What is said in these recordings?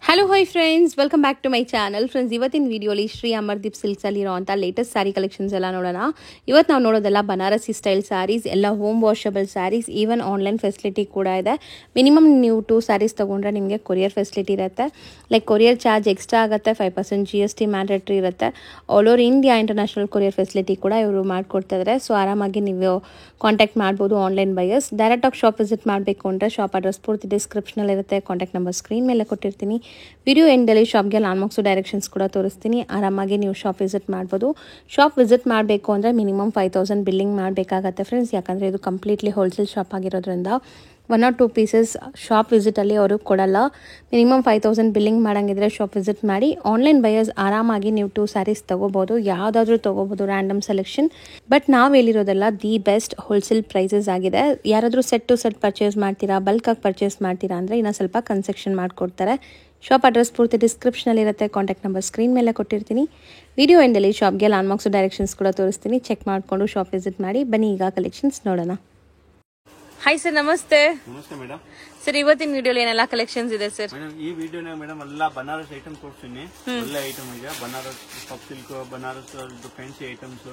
Hello hi friends, welcome back to my channel. Friends, ಇವತ್ತಿನ ವಿಡಿಯೋಲಿ ಶ್ರೀ ಅಮರ್ದೀಪ್ ಸಿಲ್ಕ್ಸಲ್ಲಿ ಇರೋವಂಥ ಲೇಟೆಸ್ಟ್ ಸ್ಯಾರಿ ಕಲೆಕ್ಷನ್ಸ್ ಎಲ್ಲ ನೋಡೋಣ. ಇವತ್ತು ನಾವು ನೋಡೋದೆಲ್ಲ ಬನಾರಸಿ ಸ್ಟೈಲ್ ಸ್ಯಾರೀಸ್, ಎಲ್ಲ home washable sarees, even online facility ಕೂಡ ಇದೆ. ಮಿನಿಮಮ್ ನೀವು 2 ಸ್ಯಾರೀಸ್ ತೊಗೊಂಡ್ರೆ ನಿಮಗೆ ಕೊರಿಯರ್ ಫೆಸಿಲಿಟಿ ಇರುತ್ತೆ. ಲೈಕ್ ಕೊರಿಯರ್ ಚಾರ್ಜ್ ಎಕ್ಸ್ಟ್ರಾ ಆಗುತ್ತೆ, 5% GST ಮ್ಯಾಂಡೇಟ್ರಿ ಇರುತ್ತೆ. All over India international courier facility ಕೂಡ ಇವರು ಮಾಡಿಕೊಡ್ತಾ ಇದ್ದಾರೆ. ಸೊ ಆರಾಮಾಗಿ ನೀವು ಕಾಂಟ್ಯಾಕ್ಟ್ ಮಾಡ್ಬೋದು ಆನ್ಲೈನ್ ಬಯರ್ಸ್. ಡೈರೆಕ್ಟಾಗಿ ಶಾಪ್ ವಿಸಿಟ್ ಮಾಡಬೇಕು ಅಂದರೆ ಶಾಪ್ ಅಡ್ರೆಸ್ ಪೂರ್ತಿ ಡಿಸ್ಕ್ರಿಪ್ಷನಲ್ಲಿ ಇರುತ್ತೆ. ಕಾಂಟ್ಯಾಕ್ಟ್ ನಂಬರ್ ಸ್ಕ್ರೀನ್ ಮೇಲೆ ಕೊಟ್ಟಿರ್ತೀನಿ. ವಿಡಿಯೋ ಎಂಡಲ್ಲಿ ಶಾಪ್ಗೆ ಲ್ಯಾಂಡ್ಮಾರ್ಕ್ಸ್ ಡೈರೆಕ್ಷನ್ಸ್ ಕೂಡ ತೋರಿಸ್ತೀನಿ. ಆರಾಮಾಗಿ ನೀವು ಶಾಪ್ ವಿಸಿಟ್ ಮಾಡ್ಬೋದು. ಶಾಪ್ ವಿಸಿಟ್ ಮಾಡಬೇಕು ಅಂದರೆ ಮಿನಿಮಮ್ 5000 ಬಿಲ್ಲಿಂಗ್ ಮಾಡಬೇಕಾಗತ್ತೆ ಫ್ರೆಂಡ್ಸ್. ಯಾಕಂದರೆ ಇದು ಕಂಪ್ಲೀಟ್ಲಿ ಹೋಲ್ಸೇಲ್ ಶಾಪ್ ಆಗಿರೋದ್ರಿಂದ 1 or 2 ಪೀಸಸ್ ಶಾಪ್ ವಿಸಿಟಲ್ಲಿ ಅವರು ಕೊಡಲ್ಲ. ಮಿನಿಮಮ್ 5000 ಬಿಲ್ಲಿಂಗ್ ಮಾಡೋಂಗಿದ್ರೆ ಶಾಪ್ ವಿಸಿಟ್ ಮಾಡಿ. ಆನ್ಲೈನ್ ಬಯರ್ಸ್ ಆರಾಮಾಗಿ ನೀವು 2 ಸ್ಯಾರೀಸ್ ತೊಗೋಬೋದು, ಯಾವುದಾದ್ರೂ ತೊಗೋಬೋದು, ರ್ಯಾಂಡಮ್ ಸೆಲೆಕ್ಷನ್. ಬಟ್ ನಾವು ಹೇಳಿರೋದೆಲ್ಲ ದಿ ಬೆಸ್ಟ್ ಹೋಲ್ಸೇಲ್ ಪ್ರೈಸಸ್ ಆಗಿದೆ. ಯಾರಾದರೂ ಸೆಟ್ ಟು ಸೆಟ್ ಪರ್ಚೇಸ್ ಮಾಡ್ತೀರಾ, ಬಲ್ಕಾಗಿ ಪರ್ಚೇಸ್ ಮಾಡ್ತೀರಾ ಅಂದರೆ ಇನ್ನೂ ಸ್ವಲ್ಪ ಕನ್ಸೆಕ್ಷನ್ ಮಾಡಿಕೊಡ್ತಾರೆ. ಶಾಪ್ ಅಡ್ರೆಸ್ ಪೂರ್ತಿ ಡಿಸ್ಕ್ರಿಪ್ಷನಲ್ಲಿ ಇರುತ್ತೆ. ಕಾಂಟ್ಯಾಕ್ಟ್ ನಂಬರ್ ಸ್ಕ್ರೀನ್ ಮೇಲೆ ಕೊಟ್ಟಿರ್ತೀನಿ. ವಿಡಿಯೋ ಎಂಡಲ್ಲಿ ಶಾಪ್ಗೆ ಲ್ಯಾಂಡ್ಮಾರ್ಕ್ಸ್ ಡೈರೆಕ್ಷನ್ಸ್ ಕೂಡ ತೋರಿಸ್ತೀನಿ. ಚೆಕ್ ಮಾಡಿಕೊಂಡು ಶಾಪ್ ವಿಸಿಟ್ ಮಾಡಿ. ಬನ್ನಿ ಈಗ ಕಲೆಕ್ಷನ್ಸ್ ನೋಡೋಣ. ಹಾಯ್ ಸರ್, ನಮಸ್ತೆ. ನಮಸ್ತೆ ಮೇಡಮ್. ಸರ್, ಇವತ್ತಿನ ವಿಡಿಯೋಲಿ ಏನೆಲ್ಲ ಕಲೆಕ್ಷನ್ಸ್ ಇದೆ ಸರ್? ಮೇಡಮ್, ಈ ವಿಡಿಯೋನಾಗ ಮೇಡಮ್ ಎಲ್ಲ ಬನಾರಸ್ ಐಟಮ್ ತೋರಿಸ್ತೀನಿ. ಒಳ್ಳೆ ಐಟಮ್ ಇದೆ. Banaras puff silk, Banaras fancy items,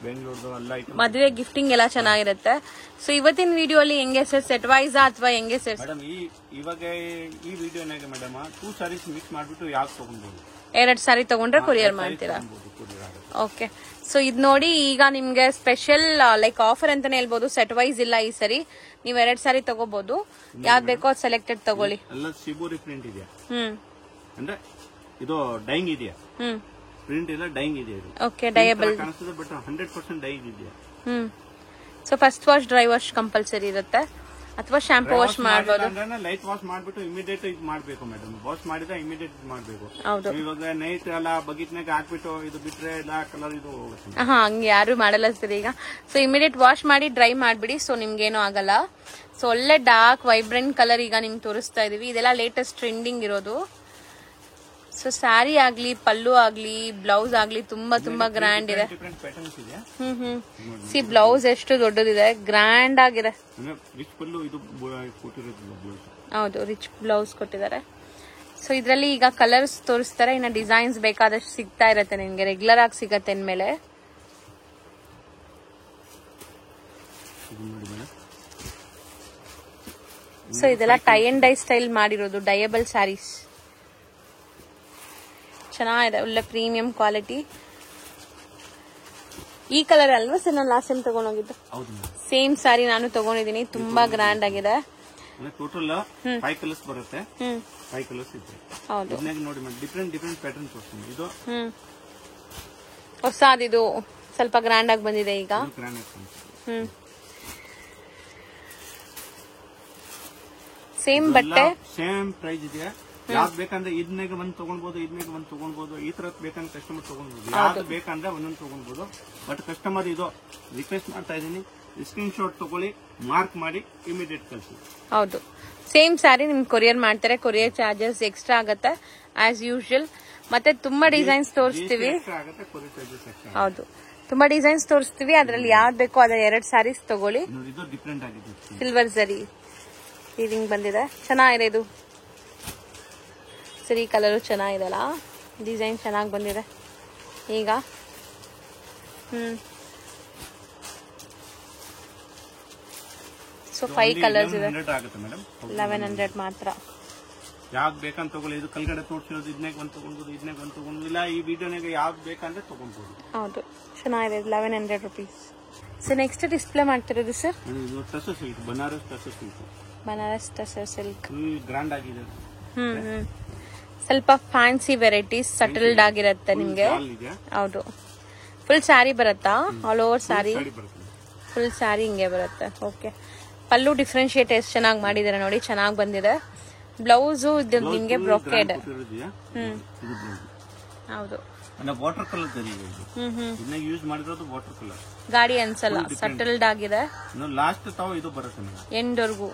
Bengaluru ಎಲ್ಲ ಐಟಮ್. ಮದುವೆ ಗಿಫ್ಟಿಂಗ್ ಎಲ್ಲ ಚೆನ್ನಾಗಿರುತ್ತೆ. ಸೊ ಇವತ್ತಿನ ವಿಡಿಯೋಲಿ ಹೆಂಗೆ ಸರ್, ಸೆಟ್ ವೈಸ್ ಅಥವಾ ಹೆಂಗೆ ಸರ್? ಮೇಡಮ್, ಇವಾಗ ಈ ವಿಡಿಯೋನಾಗ ಮೇಡಮ್ 2 ಸ್ಯಾರೀಸ್ ಮಿಕ್ಸ್ ಮಾಡ್ಬಿಟ್ಟು ಯಾಕೆ ತಗೊಂಡ್ಬೋದು. 2 ಸ್ಯಾರಿ ತಗೊಂಡ್ರೆ ಕೊರಿಯರ್ ಮಾಡ್ತೀರಾ? ಓಕೆ. ಸೊ ಇದು ನೋಡಿ, ಈಗ ನಿಮ್ಗೆ ಸ್ಪೆಷಲ್ ಲೈಕ್ ಆಫರ್ ಅಂತಾನೆ ಹೇಳ್ಬೋದು. ಸೆಟ್ ವೈಸ್ ಇಲ್ಲ ಈ ಸರಿ. ನೀವು 2 ಸ್ಯಾರಿ ತಗೋಬಹುದು. ಯಾವ್ದು ಬೇಕೋ ಅದು ಸೆಲೆಕ್ಟೆಡ್ ತಗೊಳ್ಳಿ. ಎಲ್ಲ ಶಿಬೋರಿ ಪ್ರಿಂಟ್ ಇದೆಯಾ? ಅಂದ್ರೆ ಇದು ಡೈಯಿಂಗ್ ಇದೆಯಾ? ಪ್ರಿಂಟ್ ಇಲ್ಲ, ಡೈಯಿಂಗ್ ಇದೆ. ಓಕೆ, ಡಯಬಲ್ ಕಾಣಿಸ್ತದೆ, ಬಟ್ 100% ಡೈಯಿಂಗ್ ಇದೆಯಾ? So first wash, dry wash compulsory ಇರುತ್ತೆ, ಅಥವಾ ಶಾಂಪೂ ವಾಶ್ ಮಾಡಬಹುದು. ಲೈಟ್ ವಾಶ್ ಮಾಡ್ಬಿಟ್ಟು ಇಮಿಡಿಯೇಟ್ ಇದು ಮಾಡಬೇಕು ಮೇಡಮ್. ವಾಶ್ ಮಾಡಿದ್ರೆ ಇಮಿಡಿಯೇಟ್ ಇದು ಮಾಡಬೇಕು. ಹೌದು. ಇವಾಗ ನೈಟ್ ಎಲ್ಲ ಬಕೆಟ್ನಾಗ ಹಾಕ್ಬಿಟ್ಟು ಇದು ಬಿಟ್ರೆ ಎಲ್ಲ ಕಲರ್ ಇದು ಹೋಗುತ್ತೆ. ಹಂಗೆ ಯಾರು ಮಾಡಲ್ಲ ಸರ್ ಈಗ. ಸೊ ಇಮಿಡಿಯೇಟ್ ವಾಶ್ ಮಾಡಿ ಡ್ರೈ ಮಾಡ್ಬಿಡಿ. ಸೊ ನಿಮ್ಗೇನು ಆಗಲ್ಲ. ಸೊ ಒಳ್ಳೆ ಡಾರ್ಕ್ ವೈಬ್ರೆಂಟ್ ಕಲರ್ ಈಗ ನಿಮ್ಗೆ ತೋರಿಸ್ತಾ ಇದೀವಿ. ಇದೆಲ್ಲ ಲೇಟೆಸ್ಟ್ ಟ್ರೆಂಡಿಂಗ್ ಇರೋದು. ಸೊ ಸ್ಯಾರಿ ಆಗ್ಲಿ, ಪಲ್ಲು ಆಗ್ಲಿ, ಬ್ಲೌಸ್ ಆಗ್ಲಿ ತುಂಬಾ ತುಂಬಾ ಗ್ರ್ಯಾಂಡ್ ಇದೆ. ಸಿ ಬ್ಲೌಸ್ ಎಷ್ಟು ದೊಡ್ಡದಿದೆ, ಗ್ರ್ಯಾಂಡ್ ಆಗಿದೆ. ಹೌದು, ರಿಚ್ ಬ್ಲೌಸ್ ಕೊಟ್ಟಿದ್ದಾರೆ. ಸೊ ಇದ್ರಲ್ಲಿ ಈಗ ಕಲರ್ಸ್ ತೋರಿಸ್ತಾರೆ. ಇನ್ನ ಡಿಸೈನ್ಸ್ ಬೇಕಾದಷ್ಟು ಸಿಗ್ತಾ ಇರತ್ತೆ ನಿಮ್ಗೆ, ರೆಗ್ಯುಲರ್ ಆಗಿ ಸಿಗತ್ತೆ ಅಂದ್ಮೇಲೆ. ಸೊ ಇದೆಲ್ಲ ಟೈ ಅಂಡ್ ಡೈ ಸ್ಟೈಲ್ ಮಾಡಿರೋದು, ಡಯಬಲ್ ಸ್ಯಾರೀಸ್. ಚೆನ್ನಾಗಿದೆ, ಒಳ್ಳೆ ಪ್ರೀಮಿಯಂ ಕ್ವಾಲಿಟಿ. ಈ ಕಲರ್ ಅಲ್ವಾ ಸರ್ ನಾನು ಲಾಸ್ಟ್ ಟೈಮ್ ತಗೊಂಡೋಗಿದ್ದು? ಸೇಮ್ ಸ್ಯಾರಿ ನಾನು ತಗೊಂಡಿದ್ದೀನಿ. ತುಂಬಾ ಗ್ರ್ಯಾಂಡ್ ಆಗಿದೆ. ಟೋಟಲ್ 5 ಕಲರ್ಸ್ ಬರುತ್ತೆ. 5 ಕಲರ್ಸ್ ಇದೆ. ಹೌದು. ನೋಡಿ ಮೇಡಮ್, ಡಿಫರೆಂಟ್ ಪ್ಯಾಟರ್ನ್ ತೋರಿಸ್ತೀನಿ. ಇದು ಹೊಸದಿದು ಸ್ವಲ್ಪ ಗ್ರ್ಯಾಂಡ್ ಆಗಿ ಬಂದಿದೆ ಈಗ. ಸೇಮ್ ಬಟ್ಟೆ, ಸೇಮ್ ಪ್ರೈಸ್ ಇದೆಯಾ? ಯಾವ್ದು ಬೇಕಂದ್ರೆ ಇದನ್ನಾಗ ಒಂದ್ ತಗೊಳ್ಬಹುದು, ಇದನ್ನಾಗ ಒಂದ್ ತಗೊಳ್ಬಹುದು. ಈ ತರ ಬೇಕಂದ್ರೆ ಕಸ್ಟಮರ್ ತಗೊಳ್ಬಹುದು. ಯಾವ್ದು ಬೇಕಂದ್ರೆ ಒಂದೊಂದು ತಗೊಳ್ಬಹುದು. ಬಟ್ ಕಸ್ಟಮರ್ ಇದು ರಿಕ್ವೆಸ್ಟ್ ಮಾಡ್ತಾ ಇದೀನಿ, ಸ್ಕ್ರೀನ್ ಶಾಟ್ ತಗೊಳ್ಳಿ, ಮಾರ್ಕ್ ಮಾಡಿ ಇಮಿಡಿಯೇಟ್ ಕಳಿಸಿ. ಹೌದು, ಸೇಮ್ ಸ್ಯಾರಿ ನಿಮ್ಗೆ ಕೊರಿಯರ್ ಮಾಡ್ತಾರೆ. ಕೊರಿಯರ್ ಚಾರ್ಜಸ್ ಎಕ್ಸ್ಟ್ರಾ ಆಗುತ್ತೆ ಆಸ್ ಯೂಶುವಲ್. ಮತ್ತೆ ತುಂಬಾ ಡಿಸೈನ್ಸ್ ತೋರಿಸ್ತೀವಿ. ಹೌದು, ತುಂಬಾ ಡಿಸೈನ್ಸ್ ತೋರಿಸ್ತೀವಿ. ಅದ್ರಲ್ಲಿ ಯಾವ್ದು ಬೇಕೋ ಅದ್ರ 2 ಸ್ಯಾರೀಸ್ ತಗೊಳ್ಳಿ. ಸಿಲ್ವರ್ ಜರಿ ರೀಡಿಂಗ್ ಬಂದಿದೆ, ಚೆನ್ನಾಗಿದೆ ಇದು. ಸರಿ, ಕಲರು ಚೆನ್ನಾಗಿದೆಲ್ಲ, ಡಿಸೈನ್ ಚೆನ್ನಾಗಿ ಬಂದಿದೆ ಈಗ. ಸೊ 5 ಕಲರ್ಸ್ ಇದೆ. 1100 ಮಾತ್ರ. ಯಾವ್ದು ಬೇಕಂತ ತಗೊಳ್ಳಿ. ಇದು ಕಲ್ಗಡೆ ತೋರಿಸಿರೋದು, ಇದನ್ನಾಗ ಒಂದ್ ತಗೊಂಡ್ಬೋದು, ಇದನ್ನಾಗ ಒಂದ್ ತಗೊಂಡ್ಬೋದು. ಇಲ್ಲ ಈ ವಿಡಿಯೋನಾಗ ಯಾವ್ದು ಬೇಕಂದ್ರೆ ತಗೊಂಡ್ಬೋದು. ಹೌದು, ಚೆನ್ನಾಗಿದೆ. 1100 rupees. ಸೊ ನೆಕ್ಸ್ಟ್ ಡಿಸ್ಪ್ಲೇ ಮಾಡ್ತಿರೋದು ಸರ್, ಇದು tussar silk, Banaras tussar silk. Banaras tussar silk grand ಆಗಿದೆ. ಸ್ವಲ್ಪ ಫ್ಯಾನ್ಸಿ ವೆರೈಟೀಸ್, ಸಟಲ್ಡ್ ಆಗಿರುತ್ತೆ ನಿಮ್ಗೆ. ಹೌದು, ಫುಲ್ ಸ್ಯಾರಿ ಬರುತ್ತಾ? All over sari, full sari ಹಿಂಗೆ ಬರುತ್ತೆ. ಓಕೆ, ಪಲ್ಲು ಡಿಫ್ರೆನ್ಶಿಯೇಟ್ ಎಷ್ಟು ಚೆನ್ನಾಗಿ ಮಾಡಿದ್ದಾರೆ ನೋಡಿ, ಚೆನ್ನಾಗಿ ಬಂದಿದೆ. ಬ್ಲೌಸು ಇದು ನಿಮ್ಗೆ ಬ್ರೊಕೇಡ್. ಹೌದು, ವಾಟರ್ ಕಲರ್ ಯೂಸ್ ಮಾಡಿರೋದು. ವಾಟರ್ ಕಲರ್ ಗಾಡಿ ಅನ್ಸಲ್ಲ, ಸಟಲ್ಡ್ ಆಗಿದೆ. ಲಾಸ್ಟ್ ಇದು ಬರುತ್ತೆ ಎಂಡ್ವರ್ಗು.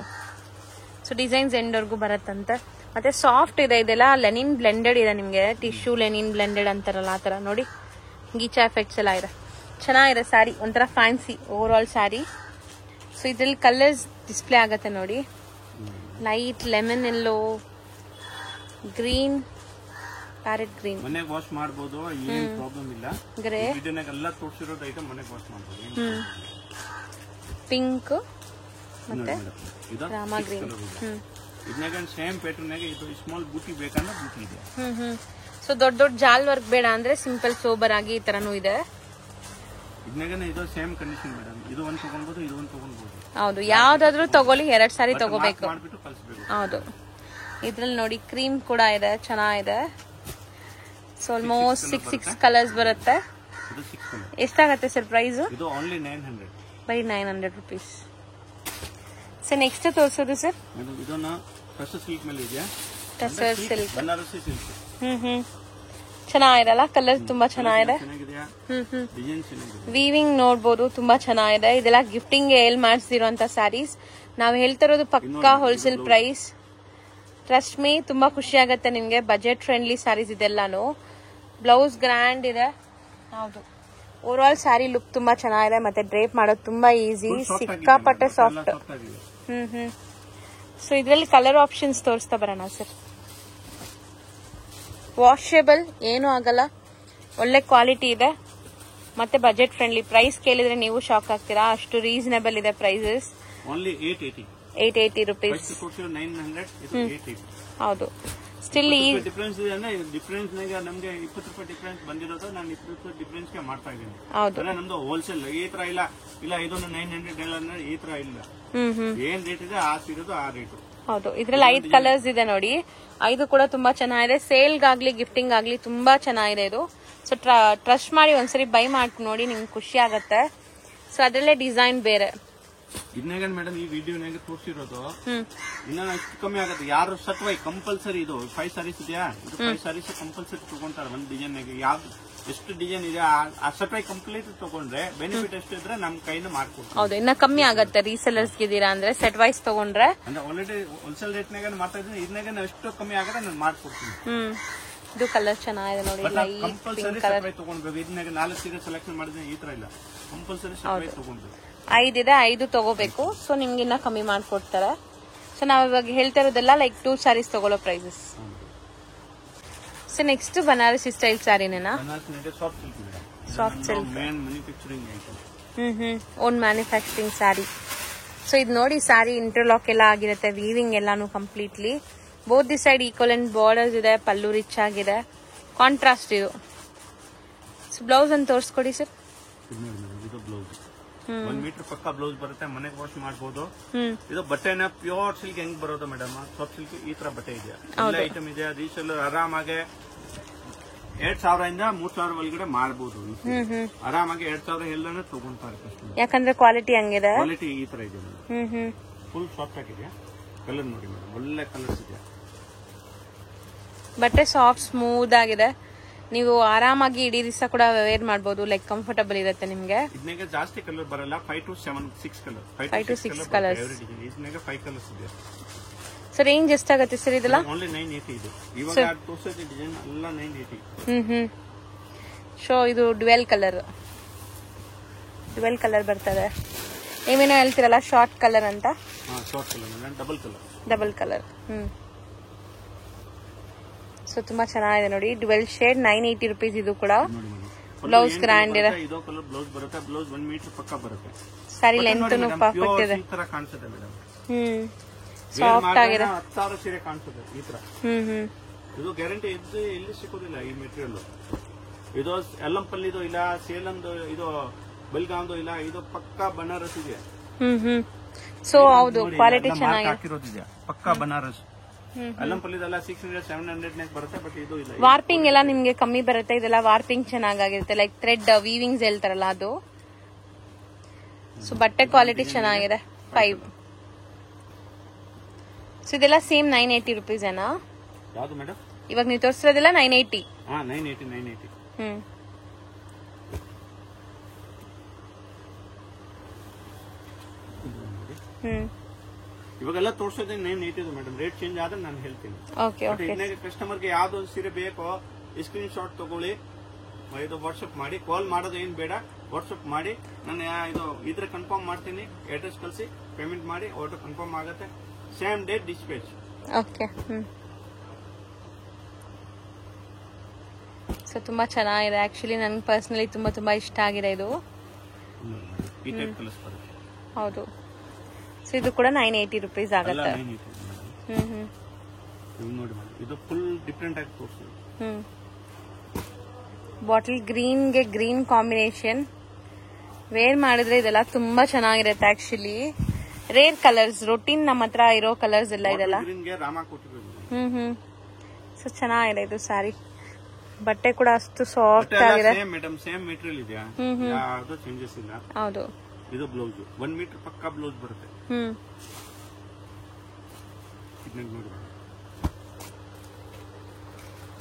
So designs ಎಂಡ್ವರ್ಗು ಬರತ್ತಂತೆ. ಮತ್ತೆ ಸಾಫ್ಟ್ ಇದೆ. ಇದೆಲ್ಲ ಲೆನಿನ್ ಬ್ಲೆಂಡೆಡ್ ಇದೆ ನಿಮ್ಗೆ. ಟಿಶ್ಯೂ ಲೆನಿನ್ ಬ್ಲೆಂಡೆಡ್ ಅಂತಾರಲ್ಲ, ಆ ತರ ನೋಡಿ. ಗೀಚಾ ಎಫೆಕ್ಟ್ಸ್ ಎಲ್ಲ ಇದೆ. ಚೆನ್ನಾಗಿದೆ ಸ್ಯಾರಿ, ಒಂಥರ fancy over all sari. So ಇದ್ರಲ್ಲಿ ಕಲರ್ಸ್ ಡಿಸ್ಪ್ಲೇ ಆಗತ್ತೆ ನೋಡಿ. ಲೈಟ್ ಲೆಮನ್ ಎಲ್ಲೋ, ಗ್ರೀನ್, ಪ್ಯಾರೆಟ್ ಗ್ರೀನ್, ಮನೆಗೆ ವಾಶ್ ಮಾಡಬಹುದು, ಏನ್ ಪ್ರಾಬ್ಲಮ್ ಇಲ್ಲ. ಗ್ರೇ, ವಿಡಿಯೋನಾಗ ಎಲ್ಲ ತೋರಿಸಿರೋದು ಐಟಮ್ ಮನೆಗೆ ವಾಶ್ ಮಾಡಬಹುದು. ಪಿಂಕ್ ಮತ್ತೆ ಇದು ರಾಮಾ ಗ್ರೀನ್. ಇದನ್ನಾಗ ಸೇಮ್ ಪ್ಯಾಟರ್ನ್ ಇದು ಸ್ಮಾಲ್ ಬೂಟಿ ಬೇಕಂದ್ರೆ ಬೂಟಿ ಇದೆ. ಸೊ ದೊಡ್ಡ ದೊಡ್ಡ ಜಾಲ್ ವರ್ಕ್ ಬೇಡ ಅಂದ್ರೆ ಸಿಂಪಲ್ ಸೋಬರ್ ಆಗಿ ಈ ತರನೂ ಇದೆ. ಇದನ್ನಾಗ ಇದು ಸೇಮ್ ಕಂಡೀಷನ್ ಮೇಡಮ್. ಇದು ಒಂದು ತಗೊಳ್ಬಹುದು, ಇದು ಒಂದು ತಗೊಳ್ಬಹುದು. ಹೌದು, ಯಾವ್ದಾದ್ರು ತಗೊಳ್ಳಿ, 2 ಸಾರಿ ತಗೋಬೇಕು. ಮಾಡ್ಬಿಟ್ಟು ಕಳಿಸಬೇಕು. ಹೌದು, ಇದ್ರಲ್ಲಿ ನೋಡಿ ಕ್ರೀಮ್ ಕೂಡ ಇದೆ, ಚೆನ್ನಾಗಿದೆ. ಸೊ ಆಲ್ಮೋಸ್ಟ್ 6 ಕಲರ್ಸ್ ಬರುತ್ತೆ. ಇದು 6 ಕಲರ್. ಎಷ್ಟಾಗತ್ತೆ ಸರ್ ಪ್ರೈಸ್? ಇದು ಓನ್ಲಿ 900, ಬರೀ 900 rupees. ಸರ್ ನೆಕ್ಸ್ಟ್ ತೋರಿಸೋದು ಸರ್? ಇದನ್ನ ಟಸರ್ ಸಿಲ್ಕ್ ಮೇಲೆ ಇದೆಯಾ? Tussar silk, Banarasi silk. ಚೆನ್ನಾಗಿರಲ್ಲ, ಕಲರ್ ತುಂಬಾ ಚೆನ್ನಾಗಿದೆ. ಡಿಸೈನ್ ಚೆನ್ನಾಗಿದೆ. ವೀವಿಂಗ್ ನೋಡ್ಬೋದು, ತುಂಬಾ ಚೆನ್ನಾಗಿದೆ. ಇದೆಲ್ಲ ಗಿಫ್ಟಿಂಗ್ ಎಲ್ ಮಾಡಿಸಿರುವಂತ ಸ್ಯಾರೀಸ್. ನಾವು ಹೇಳ್ತಿರೋದು ಪಕ್ಕಾ ಹೋಲ್ಸೇಲ್ ಪ್ರೈಸ್. ಟ್ರಸ್ಟ್ ಮೀ, ತುಂಬಾ ಖುಷಿ ಆಗತ್ತೆ ನಿಮ್ಗೆ. ಬಜೆಟ್ ಫ್ರೆಂಡ್ಲಿ ಸ್ಯಾರೀಸ್ ಇದೆಲ್ಲಾನು. ಬ್ಲೌಸ್ ಗ್ರ್ಯಾಂಡ್ ಇದೆ. ಹೌದು, ಓವರ್ ಆಲ್ ಸ್ಯಾರಿ ಲುಕ್ ತುಂಬಾ ಚೆನ್ನಾಗಿದೆ. ಮತ್ತೆ ಡ್ರೇಪ್ ಮಾಡೋದು ತುಂಬಾ ಈಸಿ, ಸಿಕ್ಕಾಪಟ್ಟೆ ಸಾಫ್ಟ್. ಸೊ ಇದ್ರಲ್ಲಿ ಕಲರ್ ಆಪ್ಷನ್ಸ್ ತೋರಿಸ್ತಾ ಬರೋಣ ಸರ್. ವಾಷೇಬಲ್, ಏನು ಆಗಲ್ಲ, ಒಳ್ಳೆ ಕ್ವಾಲಿಟಿ ಇದೆ, ಮತ್ತೆ ಬಜೆಟ್ ಫ್ರೆಂಡ್ಲಿ. ಪ್ರೈಸ್ ಕೇಳಿದ್ರೆ ನೀವು ಶಾಕ್ ಆಗ್ತೀರಾ, ಅಷ್ಟು ರೀಸನೇಬಲ್ ಇದೆ ಪ್ರೈಸಸ್. ಓನ್ಲಿ 880. 880 rupees. 900, ಇದು 880. ಹೌದು, ಸ್ಟಿಲ್ ಈ ಡಿಫರೆನ್ಸ್ ಇದೆ ಅಂದ್ರೆ ಡಿಫರೆನ್ಸ್ ನಾಗ ನಮ್ಗೆ 20 ರೂಪಾಯಿ ಡಿಫರೆನ್ಸ್ ಬಂದಿರೋದು ನಾನು 20 ರೂಪಾಯಿ ಡಿಫರೆನ್ಸ್ ಗೆ ಮಾಡ್ತಾ ಇದ್ದೀನಿ. ಹೌದು, ನಮ್ದು ಹೋಲ್ಸೇಲ್ ಈ ತರ ಇಲ್ಲ. ಇದೊಂದು 900 ಇಲ್ಲ ಅಂದ್ರೆ ಈ ತರ ಇಲ್ಲ. ಏನ್ ರೇಟ್ ಇದೆ ಆ ಸಿರೋದು ಆ ರೇಟ್. ಹೌದು, ಇದ್ರಲ್ಲಿ 5 ಕಲರ್ಸ್ ಇದೆ ನೋಡಿ. 5 ಕೂಡ ತುಂಬಾ ಚೆನ್ನಾಗಿದೆ. ಸೇಲ್ಗಾಗ್ಲಿ ಗಿಫ್ಟಿಂಗ್ ಆಗ್ಲಿ ತುಂಬಾ ಚೆನ್ನಾಗಿದೆ ಇದು. ಸೊ ಟ್ರಸ್ಟ್ ಮಾಡಿ ಒಂದ್ಸರಿ ಬೈ ಮಾಡಿ ನೋಡಿ, ನಿಮ್ಗೆ ಖುಷಿ ಆಗತ್ತೆ. ಸೊ ಅದ್ರಲ್ಲೇ ಡಿಸೈನ್ ಬೇರೆ. ಇದನ್ನಾಗ ಮೇಡಮ್ ಈ ವಿಡಿಯೋನಾಗ ತೋರಿಸಿರೋದು ಇನ್ನ ಎಷ್ಟು ಕಮ್ಮಿ ಆಗುತ್ತೆ. ಯಾರು ಸತ್ವೈ ಕಂಪಲ್ಸರಿ ಇದು 5 ಸಾರೀಸ್ ಇದೆಯಾ, ಇದು 5 ಸಾರೀಸ್ ಕಂಪಲ್ಸರಿ ತಗೊಂತಾರೆ ಒಂದ್ ಡಿಸೈನ್ ನಾಗ. ಯಾವ್ದು ಎಷ್ಟು ಡಿಸೈನ್ ಇದೆ ಆ ಸತ್ವೈ ಕಂಪ್ಲೀಟ್ ತಗೊಂಡ್ರೆ ಬೆನಿಫಿಟ್ ಎಷ್ಟು ಇದ್ರೆ ನಮ್ ಕೈನ ಮಾಡ್ಕೊಡ್ತೀವಿ. ಹೌದು, ಇನ್ನ ಕಮ್ಮಿ ಆಗತ್ತೆ ರೀಸೆಲರ್ಸ್ ಇದೀರಾ ಅಂದ್ರೆ ಸೆಟ್ ವೈಸ್ ತಗೊಂಡ್ರೆ. ಅಂದ್ರೆ ಆಲ್ರೆಡಿ ಹೋಲ್ಸೇಲ್ ರೇಟ್ ನಾಗ ಮಾಡ್ತಾ ಇದ್ದೀನಿ. ಇದನ್ನಾಗ ಎಷ್ಟು ಕಮ್ಮಿ ಆಗತ್ತೆ ನಾನು ಮಾಡ್ಕೊಡ್ತೀನಿ. ಇದು ಕಲರ್ ಚೆನ್ನಾಗಿದೆ ನೋಡಿ, ಕಂಪಲ್ಸರಿ ಸತ್ವೈ ತಗೊಂಡ್ಬೇಕು. ಇದನ್ನಾಗ 4 ಸೀರೆ ಸೆಲೆಕ್ಷನ್ ಮಾಡಿದ್ರೆ ಈ ತರ ಇಲ್ಲ, ಕಂಪಲ್ಸರಿ ಸತ್ವೈ ತಗೊಂಡ್ಬೇಕು. 5 ಇದೆ, 5 ತಗೋಬೇಕು. ಸೊ ನಿಮ್ಗೆ ಇನ್ನ ಕಮ್ಮಿ ಮಾಡ್ಕೊಡ್ತಾರೆ. ಸೊ ನಾವ್ ಇವಾಗ ಹೇಳ್ತಾ ಇರೋದೆಲ್ಲ ಲೈಕ್ 2 ಸ್ಯಾರೀಸ್ ತಗೊಳ್ಳೋ prices. So next Banarasi style ಸ್ಯಾರಿನೇನಾ? Soft silk, own manufacturing saree. So ಇದು ನೋಡಿ, ಸ್ಯಾರಿ ಇಂಟರ್ಲಾಕ್ ಎಲ್ಲ ಆಗಿರುತ್ತೆ, ವೀವಿಂಗ್ ಎಲ್ಲಾನು completely. Both the side equivalent borders ಇದೆ, ಪಲ್ಲು ರಿಚ್ ಆಗಿದೆ, ಕಾಂಟ್ರಾಸ್ಟ್ ಇದು. ಸೊ ಬ್ಲೌಸ್ ಅಂತ ತೋರಿಸ್ಕೊಡಿ ಸರ್. ಇದು ಬ್ಲೌಸ್ 1 ಮೀಟರ್ ಪಕ್ಕ ಬ್ಲೌಸ್ ಬರುತ್ತೆ, ಮನೆಗೆ ವಾಶ್ ಮಾಡಬಹುದು. ಇದು ಬಟ್ಟೆನ ಪ್ಯೂರ್ ಸಿಲ್ಕ್ ಹೆಂಗ್ ಬರೋದು ಮೇಡಮ್, ಸಾಫ್ಟ್ ಸಿಲ್ಕ್ ಈ ತರ ಬಟ್ಟೆ ಇದೆ. ಎಲ್ಲ ಐಟಮ್ ಇದೆ. ರೀಸೆಲ್ ಆರಾಮಾಗಿ 2000 ಇಂದ 3000 ಒಳಗಡೆ ಮಾಡಬಹುದು. ಆರಾಮಾಗಿ 2000 ಎಲ್ಲಾನು ತಗೊಂತಾರೆ ಕಸ್ಟಮರ್, ಯಾಕಂದ್ರೆ ಕ್ವಾಲಿಟಿ ಹಂಗಿದೆ. ಕ್ವಾಲಿಟಿ ಈ ತರ ಇದೆ. ಫುಲ್ ಸಾಫ್ಟ್ ಆಗಿದೆ. ಕಲರ್ ನೋಡಿ ಮೇಡಮ್, ಒಳ್ಳೆ ಕಲರ್ಸ್ ಇದೆ. ಬಟ್ಟೆ ಸಾಫ್ಟ್ ಸ್ಮೂತ್ ಆಗಿದೆ. ನೀವು ಆರಾಮಾಗಿ ಇಡೀ ದಿವಸ ಕೂಡ ವೇರ್ ಮಾಡಬಹುದು, ಲೈಕ್ ಕಂಫರ್ಟಬಲ್ ಇರುತ್ತೆ ನಿಮ್ಗೆ. ಇದನ್ನಾಗ ಜಾಸ್ತಿ ಕಲರ್ ಬರಲ್ಲ, 5 to 6 ಕಲರ್. 5 to 6 colours. ಇದನ್ನಾಗ 5 ಕಲರ್ಸ್ ಇದೆ. ಸೊ ರೇಂಜ್ ಎಷ್ಟಾಗುತ್ತೆ ಸರ್ ಇದೆಲ್ಲ? ಓನ್ಲಿ 980 ಇದೆ. ಇವಾಗ ತೋರಿಸೋ ಡಿಸೈನ್ ಎಲ್ಲ 980. ಶೋ ಇದು ಡ್ಯುವೆಲ್ ಕಲರ್ ಬರ್ತದೆ. ನೀವೇನೋ ಹೇಳ್ತಿರಲ್ಲ ಶಾರ್ಟ್ ಕಲರ್ ಅಂತ. Short colour, double colour. So ತುಂಬಾ ಚೆನ್ನಾಗಿದೆ ನೋಡಿ, ಡ್ಯುವೆಲ್ ಶೇಡ್, 980 rupees. ಇದು ಕೂಡ ಬ್ಲೌಸ್ ಗ್ರ್ಯಾಂಡ್ ಇದೆ. ಇದು ಕಲರ್ ಬ್ಲೌಸ್ ಬರುತ್ತೆ. ಬ್ಲೌಸ್ 1 ಮೀಟರ್ ಪಕ್ಕ ಬರುತ್ತೆ. ಸಾರಿ ಲೆಂತ್ ಪರ್ಫೆಕ್ಟ್ ಇದೆ. ಈ ತರ ಕಾಣಿಸುತ್ತೆ ಮೇಡಮ್, ಸಾಫ್ಟ್ ಆಗಿದೆ. 10,000 ಸೀರೆ ಕಾಣಿಸುತ್ತೆ ಈ ತರ. ಇದು ಗ್ಯಾರಂಟಿ ಇದ್ದು ಎಲ್ಲಿ ಸಿಗೋದಿಲ್ಲ ಈ ಮೆಟೀರಿಯಲ್. ಇದು ಎಲ್ಲಂಪಲ್ಲಿದು ಇಲ್ಲ, ಸೇಲಂದು ಇದು ಬೆಲ್ಗಾಂದು ಇಲ್ಲ, ಇದು ಪಕ್ಕ ಬನಾರಸ್ ಇದೆ. ಸೊ ಹೌದು, ಕ್ವಾಲಿಟಿ ಚೆನ್ನಾಗಿದೆ. ಹಾಕಿರೋದಿದೆ ಪಕ್ಕ ಬನಾರಸ್. ಅಲ್ಲಂಪಲ್ಲಿದೆಲ್ಲ 600-700 ಬರುತ್ತೆ, ಬಟ್ ಇದು ಇಲ್ಲ. ವಾರ್ಪಿಂಗ್ ಎಲ್ಲ ನಿಮ್ಗೆ ಕಮ್ಮಿ ಬರುತ್ತೆ. ಇದೆಲ್ಲ ವಾರ್ಪಿಂಗ್ ಚೆನ್ನಾಗಿರುತ್ತೆ, ಲೈಕ್ ಥ್ರೆಡ್ ವೀವಿಂಗ್ಸ್ ಹೇಳ್ತಾರಲ್ಲ ಅದು. ಸೊ ಬಟ್ಟೆ ಕ್ವಾಲಿಟಿ ಚೆನ್ನಾಗಿದೆ. 5. ಸೊ ಇದೆಲ್ಲ ಸೇಮ್ 980 rupees ಏನಾ? ಯಾವುದು ಮೇಡಮ್? ಇವಾಗ ನೀವು ತೋರಿಸಿರೋದೆಲ್ಲ 980. 980. ಇವಾಗೆಲ್ಲ ತೋರಿಸೋದೇ 980 ಮೇಡಮ್. ರೇಟ್ ಚೇಂಜ್ ಆದ್ರೆ ನಾನು ಹೇಳ್ತೀನಿ. ಕಸ್ಟಮರ್ಗೆ ಯಾವ್ದೋ ಸೀರೆ ಬೇಕೋ ಸ್ಕ್ರೀನ್ ಶಾಟ್ ತಗೊಳ್ಳಿ, ಇದು ವಾಟ್ಸ್ಆಪ್ ಮಾಡಿ. ಕಾಲ್ ಮಾಡೋದು ಏನ್ ಬೇಡ, ವಾಟ್ಸ್ಆಪ್ ಮಾಡಿ. ನಾನು ಇದ್ರೆ ಕನ್ಫರ್ಮ್ ಮಾಡ್ತೀನಿ. ಅಡ್ರೆಸ್ ಕಳಿಸಿ, ಪೇಮೆಂಟ್ ಮಾಡಿ, ಆರ್ಡರ್ ಕನ್ಫರ್ಮ್ ಆಗುತ್ತೆ. Same date dispatch. Okay. So ತುಂಬಾ ಚೆನ್ನಾಗಿದೆ ಆಕ್ಚುಲಿ ನನ್ಗೆ ಪರ್ಸನಲಿ ತುಂಬಾ ಇಷ್ಟ ಆಗಿದೆ ಇದು. ಈ ಟೈಪ್ ಕಲರ್ಸ್ ಬರುತ್ತೆ. ಹೌದು. ಸೊ ಇದು ಕೂಡ 980 ರೂಪೀಸ್ ಆಗುತ್ತೆ. ನೋಡಿ ಮೇಡಮ್, ಇದು ಫುಲ್ ಡಿಫ್ರೆಂಟ್ ಆಗಿ ತೋರಿಸ್ತೀವಿ. ಬಾಟಲ್ ಗ್ರೀನ್ಗೆ ಗ್ರೀನ್ ಕಾಂಬಿನೇಷನ್ ವೇರ್ ಮಾಡಿದ್ರೆ ಇದೆಲ್ಲ ತುಂಬಾ ಚೆನ್ನಾಗಿರುತ್ತೆ. ಆಕ್ಚುಲಿ ರೇರ್ ಕಲರ್ಸ್, ರೊಟೀನ್ ನಮ್ಮ ಹತ್ರ ಇರೋ ಕಲರ್ಸ್ ಎಲ್ಲ ಇದೆಲ್ಲ. ಸೊ ಚೆನ್ನಾಗಿದೆ ಇದು ಸ್ಯಾರಿ. ಬಟ್ಟೆ ಕೂಡ ಅಷ್ಟು ಸಾಫ್ಟ್ ಆಗಿದೆ. ಸೇಮ್ ಮೆಟೀರಿಯಲ್ ಇದೆಯಾ, ಯಾವುದು ಚೇಂಜಸ್ ಇಲ್ಲ. ಹೌದು. ಇದು ಬ್ಲೌಸ್ 1 ಮೀಟರ್ ಪಕ್ಕಾ ಬ್ಲೌಸ್ ಬರುತ್ತೆ.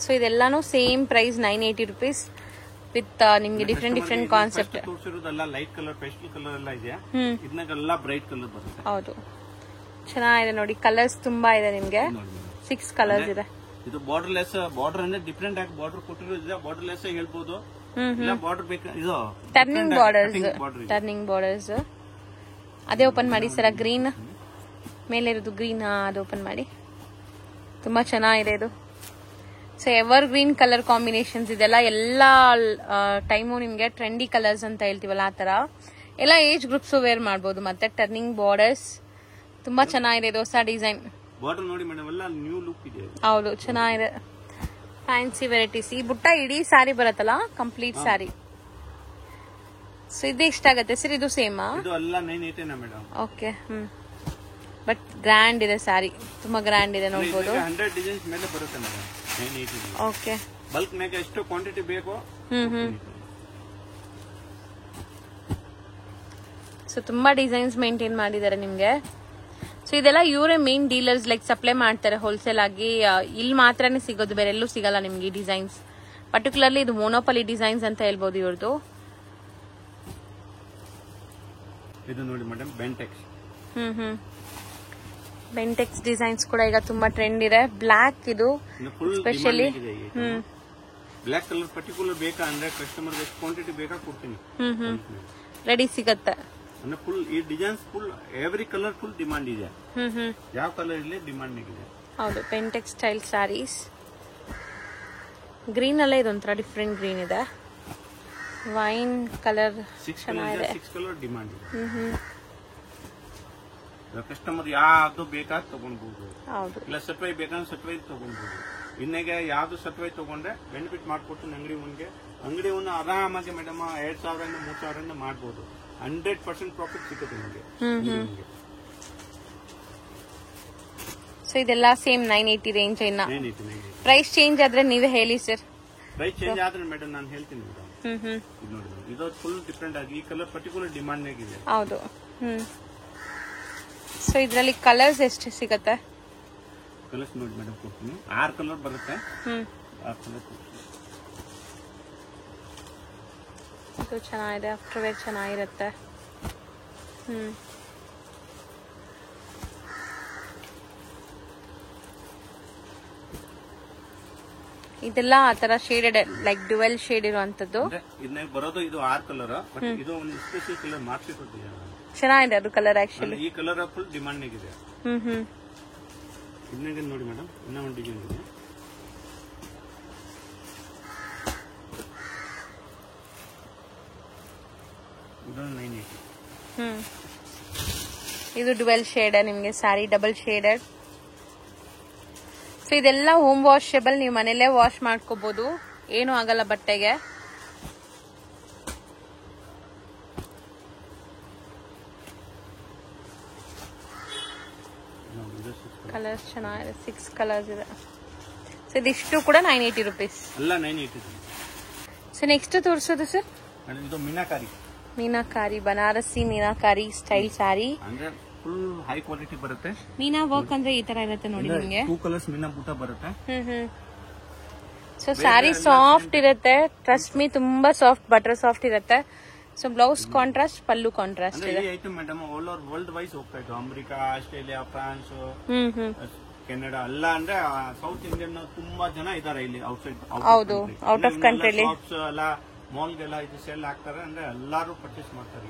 ಸೊ ಇದೆಲ್ಲಾನು ಸೇಮ್ ಪ್ರೈಸ್ 980 ರೂಪೀಸ್ ವಿತ್ ನಿಮ್ಗೆ ಡಿಫ್ರೆಂಟ್ ಕಾನ್ಸೆಪ್ಟ್. ತೋರಿಸಿರೋದಲ್ಲ ಲೈಟ್ ಕಲರ್, ಪೇಸ್ಟಲ್ ಕಲರ್ ಎಲ್ಲ ಇದೆಯಾ, ಇದನ್ನೆಲ್ಲ ಬ್ರೈಟ್ ಕಲರ್ ಬರುತ್ತೆ. ಹೌದು, ಚೆನ್ನಾಗಿದೆ ನೋಡಿ. ಕಲರ್ಸ್ ತುಂಬಾ ಇದೆ ನಿಮ್ಗೆ, 6 ಕಲರ್ಸ್ ಇದೆ. ಇದು ಬಾರ್ಡರ್ ಲೆಸ್, ಬಾರ್ಡರ್ ಅಂದ್ರೆ ಡಿಫ್ರೆಂಟ್ ಆಗಿ ಬಾರ್ಡರ್ ಕೊಟ್ಟಿರೋದ್ರಿಂದ ಬಾರ್ಡರ್ ಲೆಸ್ ಹೇಳ್ಬೋದು. ಇಲ್ಲ ಬಾರ್ಡರ್ ಬೇಕು, ಇದು ಟರ್ನಿಂಗ್ ಬಾರ್ಡರ್ಸ್. ಅದೇ ಓಪನ್ ಮಾಡಿ ಸರ. ಗ್ರೀನ್ ಮೇಲೆ ಇರೋದು ಗ್ರೀನ್, ಅದು ಓಪನ್ ಮಾಡಿ. ತುಂಬಾ ಚೆನ್ನಾಗಿದೆ ಇದು. So ever green colour combinations ಇದೆಲ್ಲ ಎಲ್ಲ ಟೈಮು ನಿಮ್ಗೆ ಟ್ರೆಂಡಿ ಕಲರ್ಸ್ ಅಂತ ಹೇಳ್ತೀವಲ್ಲ ಆ ತರ ಎಲ್ಲ ಏಜ್ ಗ್ರೂಪ್ಸ್ ವೇರ್ ಮಾಡಬಹುದು. ಮತ್ತೆ ಟರ್ನಿಂಗ್ ಬಾರ್ಡರ್ಸ್ ತುಂಬಾ ಚೆನ್ನಾಗಿದೆ ಇದು. ಹೊಸ ಡಿಸೈನ್ ಬಾರ್ಡರ್ ನೋಡಿ ಮೇಡಮ್, ಎಲ್ಲ ನ್ಯೂ ಲುಕ್ ಇದೆ. ಹೌದು, ಚೆನ್ನಾಗಿದೆ. Fancy varieties. ಈ ಬುಟ್ಟ ಇಡೀ ಸ್ಯಾರಿ ಬರುತ್ತಲ್ಲ, ಕಂಪ್ಲೀಟ್ ಸ್ಯಾರಿ. ಸೊ ಇದು ಎಷ್ಟಾಗತ್ತೆ ಸರ್? ಇದು ಸೇಮಾ? ಇದು ಎಲ್ಲ 980 ಮೇಡಮ್. ಓಕೆ. ಬಟ್ ಗ್ರ್ಯಾಂಡ್ ಇದೆ ಸ್ಯಾರಿ, ತುಂಬಾ ಗ್ರ್ಯಾಂಡ್ ಇದೆ ನೋಡಬಹುದು. 100 ಡಿಸೈನ್ಸ್ ಮೇಲೆ ಬರುತ್ತೆ ಮೇಡಮ್. 980. ಓಕೆ. ಬಲ್ಕ್ ನಾಗ ಎಷ್ಟು ಕ್ವಾಂಟಿಟಿ ಬೇಕು. ಸೊ ತುಂಬಾ ಡಿಸೈನ್ಸ್ ಮೇಂಟೈನ್ ಮಾಡಿದ್ದಾರೆ ನಿಮ್ಗೆ. ಸೊ ಇದೆಲ್ಲ ಇವರೇ ಮೇನ್ ಡೀಲರ್ಸ್, ಲೈಕ್ ಸಪ್ಲೈ ಮಾಡ್ತಾರೆ ಹೋಲ್ಸೇಲ್ ಆಗಿ. ಇಲ್ಲಿ ಮಾತ್ರನೇ ಸಿಗೋದು, ಬೇರೆ ಎಲ್ಲೂ ಸಿಗಲ್ಲ ನಿಮ್ಗೆ ಈ ಡಿಸೈನ್ಸ್. ಪರ್ಟಿಕ್ಯುಲರ್ಲಿ ಇದು ಮೋನೋಪಲಿ ಡಿಸೈನ್ಸ್ ಅಂತ ಹೇಳ್ಬೋದು ಇವ್ರದ್ದು. ಇದು ನೋಡಿ ಮೇಡಮ್, ಬೆಂಟೆಕ್ಸ್. ಬೆಂಟೆಕ್ಸ್ ಡಿಸೈನ್ಸ್ ಕೂಡ ಈಗ ತುಂಬಾ ಟ್ರೆಂಡ್ ಇದೆ. ಬ್ಲಾಕ್ ಇದು ಸ್ಪೆಷಲಿ. ಬ್ಲಾಕ್ ಕಲರ್ ಪರ್ಟಿಕ್ಯುಲರ್ ಬೇಕಾ ಅಂದ್ರೆ ಕಸ್ಟಮರ್ ಎಷ್ಟು ಕ್ವಾಂಟಿಟಿ ಬೇಕಾ ಕೊಡ್ತೀನಿ. ರೆಡಿ ಸಿಗತ್ತೆ. ಫುಲ್ ಈ designs full every colour full demand ಇದೆ. ಯಾವ ಕಲರ್ ಇರಲಿ ಡಿಮಾಂಡ್ ಇದೆ. ಹೌದು, ಬೆಂಟೆಕ್ಸ್ ಸ್ಟೈಲ್ ಸ್ಯಾರೀಸ್. ಗ್ರೀನ್ ಅಲ್ಲೇ ಇದೊಂಥರ ಡಿಫ್ರೆಂಟ್ ಗ್ರೀನ್ ಇದೆ. ವೈನ್ ಕಲರ್ ಚೆನ್ನಾಗಿದೆ. 6 ಕಲರ್ ಡಿಮಾಂಡ್ ಇದೆ. ಕಸ್ಟಮರ್ ಯಾವ್ದು ಬೇಕಾದ್ ತಗೊಂಡ್ಬೋದು. ಇಲ್ಲ ಸಟ್ವೈ ಬೇಕಂದ್ರೆ ಸಟ್ವೈ ತಗೊಂಡ್ಬೋದು. ಇನ್ನೆಗೆ ಯಾವ್ದು ಸಟ್ವೈ ತಗೊಂಡ್ರೆ ಬೆನಿಫಿಟ್ ಮಾಡ್ಕೊಡ್ತೀನಿ ಅಂಗಡಿ ಆರಾಮಾಗಿ ಮೇಡಮ್ 2000 3000 ಮಾಡ್ಬೋದು. 100% ಪ್ರಾಫಿಟ್ ಸಿಗುತ್ತೆ ನಿಮಗೆ. ಸೊ ಇದೆಲ್ಲ ಸೇಮ್ 980 ರೇಂಜ್. ಇನ್ನ ಪ್ರೈಸ್ ಚೇಂಜ್ ಆದ್ರೆ ನೀವೇ ಹೇಳಿ ಸರ್. ಪ್ರೈಸ್ ಚೇಂಜ್ ಆದ್ರೆ ಮೇಡಮ್ ನಾನು ಹೇಳ್ತೀನಿ ಮೇಡಮ್. ಇದು ಫುಲ್ ಡಿಫ್ರೆಂಟ್ ಆಗಿ ಈ ಕಲರ್ ಪರ್ಟಿಕ್ಯುಲರ್ ಡಿಮಾಂಡ್ ಆಗಿದೆ. ಹೌದು. ಸೊ ಇದ್ರಲ್ಲಿ ಕಲರ್ಸ್ ಎಷ್ಟು ಸಿಗತ್ತೆ? ಕಲರ್ಸ್ ನೋಡಿ ಮೇಡಮ್, ಕೊಡ್ತೀನಿ. 6 ಕಲರ್ ಬರುತ್ತೆ. 6 ಕಲರ್ ಇದು ಚೆನ್ನಾಗಿದೆ. ಆಫ್ಟರ್ ವೇರ್ ಚೆನ್ನಾಗಿರುತ್ತೆ. ಇದೆಲ್ಲ ಆತರ ಶೇಡೆಡ್, ಲೈಕ್ ಡ್ಯುವೆಲ್ ಶೇಡ್ ಇರುವಂತದ್ದು. ಇದನ್ನ ಬರೋದು ಇದು 6 ಕಲರ್. ಬಟ್ ಇದು ಒಂದು ಸ್ಪೆಷಲ್ ಕಲರ್ ಮಾಡ್ಸಿಕೊಟ್ಟಿದೆ. ಚೆನ್ನಾಗಿದೆ ಅದು ಕಲರ್. ಆಕ್ಚುಲಿ ಈ ಕಲರ್ ಫುಲ್ ಡಿಮಾಂಡ್ ಆಗಿದೆ. ಇದನ್ನ ನೋಡಿ ಮೇಡಮ್, ಇನ್ನ ಒಂದು ಡಿಸೈನ್ ಇದೆ. ಇದು 980. ಇದು ಡ್ಯುವೆಲ್ ಶೇಡ್ ನಿಮ್ಗೆ ಸ್ಯಾರಿ, ಡಬಲ್ ಶೇಡೆಡ್. ಸೊ ಇದೆಲ್ಲ ಹೋಮ್ ವಾಷಬಲ್, ನೀವು ಮನೆಯಲ್ಲೇ ವಾಶ್ ಮಾಡ್ಕೋಬಹುದು, ಏನು ಆಗಲ್ಲ ಬಟ್ಟೆಗೆ. ಕಲರ್ಸ್ ಚೆನ್ನಾಗಿದೆ. 6 ಕಲರ್ಸ್ ಇದೆ. ಸೊ ಇದಿಷ್ಟು ಕೂಡ 980 ರೂಪೀಸ್. ಎಲ್ಲ 980. ಸೊ ನೆಕ್ಸ್ಟ್ ತೋರಿಸೋದು ಸರ್? ಇದು ಮೀನಾಕಾರಿ. ಮೀನಾಕಾರಿ, ಬನಾರಸಿ ಮೀನಾಕಾರಿ ಸ್ಟೈಲ್ ಸ್ಯಾರಿ. ಅಂದ್ರೆ ಫುಲ್ ಹೈ ಕ್ವಾಲಿಟಿ ಬರುತ್ತೆ. ಮೀನಾ ವರ್ಕ್ ಅಂದ್ರೆ ಈ ತರ ಇರುತ್ತೆ ನೋಡಿ ನಿಮ್ಗೆ. 2 ಕಲರ್ಸ್ ಮೀನಾ ಬೂಟ ಬರುತ್ತೆ. ಸೊ ಸ್ಯಾರಿ ಸಾಫ್ಟ್ ಇರುತ್ತೆ. ಟ್ರಸ್ಟ್ ಮೀ, ತುಂಬಾ ಸಾಫ್ಟ್, ಬಟರ್ ಸಾಫ್ಟ್ ಇರುತ್ತೆ. So blouse contrast, pallu contrast ಇದೆ. ಈ item madam all over world wise ಹೋಗ್ತಾ ಇತ್ತು. ಅಮೆರಿಕಾ, ಆಸ್ಟ್ರೇಲಿಯಾ, ಫ್ರಾನ್ಸ್, ಕೆನಡಾ ಎಲ್ಲ ಅಂದ್ರೆ ಸೌತ್ ಇಂಡಿಯನ್ ತುಂಬಾ ಜನ ಇದಾರೆ ಇಲ್ಲಿ ಔಟ್ಸೈಡ್. ಹೌದು, ಔಟ್ ಆಫ್ ಕಂಟ್ರಿಲಿ ಎಲ್ಲ ಮಾಲ್ಗೆಲ್ಲ ಇದು ಸೇಲ್ ಆಗ್ತಾರೆ ಅಂದ್ರೆ ಎಲ್ಲಾರು ಪರ್ಚೇಸ್ ಮಾಡ್ತಾರೆ.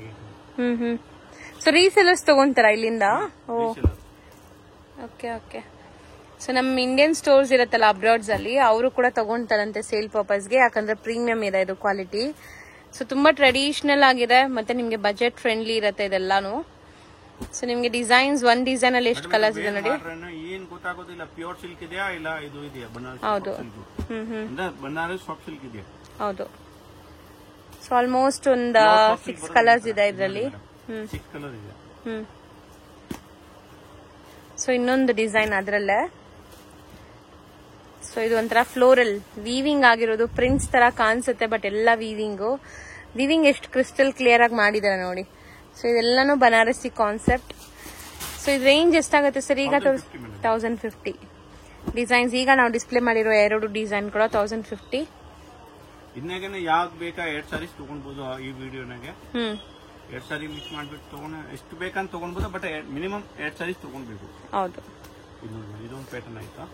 ಸೊ ರೀಸೆಲರ್ಸ್ ತಗೊಂತಾರ ಇಲ್ಲಿಂದ? Okay okay. ಸೊ ನಮ್ಮ ಇಂಡಿಯನ್ ಸ್ಟೋರ್ಸ್ ಇರತ್ತಲ್ಲ ಅಬ್ರಾಡ್ಸ್ ಅಲ್ಲಿ, ಅವರು ಕೂಡ ತಗೊಂತಾರಂತೆ ಸೇಲ್ ಪರ್ಪಸ್ಗೆ, ಯಾಕಂದ್ರೆ ಪ್ರೀಮಿಯಂ ಇದೆ ಇದು ಕ್ವಾಲಿಟಿ. ಸೊ ತುಂಬಾ ಟ್ರೆಡಿಷನಲ್ ಆಗಿದೆ, ಮತ್ತೆ ನಿಮ್ಗೆ ಬಜೆಟ್ ಫ್ರೆಂಡ್ಲಿ ಇರತ್ತೆ ಇದೆಲ್ಲಾನು. ಸೊ ನಿಮ್ಗೆ ಡಿಸೈನ್ಸ್, ಒಂದ್ ಡಿಸೈನ್ ಅಲ್ಲಿ ಎಷ್ಟು ಕಲರ್ಸ್ ಇದೆ ನೋಡಿ. ಏನ್ ಗೊತ್ತಾಗೋದಿಲ್ಲ, ಪ್ಯೂರ್ ಸಿಲ್ಕ್ ಇದೆಯಾ ಇಲ್ಲ ಇದು ಇದೆಯಾ ಬನಾರಸ್. ಹೌದು, ಬನಾರಸ್ ಸಾಫ್ಟ್ ಸಿಲ್ಕ್ ಇದೆಯಾ. ಹೌದು. ಸೊ ಆಲ್ಮೋಸ್ಟ್ ಒಂದು 6 ಕಲರ್ಸ್ ಇದೆ ಇದರಲ್ಲಿ. 6 ಕಲರ್ ಇದೆ. ಸೊ ಇನ್ನೊಂದು ಡಿಸೈನ್ ಅದ್ರಲ್ಲೇ. ಸೊ ಇದು ಒಂಥರ ಫ್ಲೋರಲ್ ವೀವಿಂಗ್ ಆಗಿರೋದು, ಪ್ರಿಂಟ್ಸ್ ತರ ಕಾಣಿಸುತ್ತೆ, ಬಟ್ ಎಲ್ಲ ವೀವಿಂಗ್ ಎಷ್ಟು ಕ್ರಿಸ್ಟಲ್ ಕ್ಲಿಯರ್ ಆಗಿ ಮಾಡಿದ್ದಾರೆ ನೋಡಿ. ಸೊ ಇದೆಲ್ಲಾನು ಬನಾರಸಿ ಕಾನ್ಸೆಪ್ಟ್. ಸೊ ಇದು ರೇಂಜ್ ಎಷ್ಟಾಗುತ್ತೆ ಸರ್ ಈಗ? 1050. ಡಿಸೈನ್ಸ್ ಈಗ ನಾವು ಡಿಸ್ಪ್ಲೇ ಮಾಡಿರೋ 2 ಡಿಸೈನ್ ಕೂಡ 1050. ಇನ್ನಾಗೇನೆ ಯಾವ್ದು ಬೇಕಾ 2 ಸಾರೀಸ್ ತಗೊಂಡ್ಬೋದು ಈ ವಿಡಿಯೋನಾಗೆ. 2 ಸಾರಿ ಮಿಕ್ಸ್ ಮಾಡ್ಬಿಟ್ಟು ತಗೊಂಡ ಎಷ್ಟು ಬೇಕಂತ ತಗೊಂಡ್ಬೋದು, ಬಟ್ ಮಿನಿಮಮ್ 2 ಸಾರೀಸ್ ತಗೊಂಡ್ಬೇಕು. ಹೌದು. ಇದೊಂದು ಪ್ಯಾಟರ್ನ್ ಆಯ್ತಾ,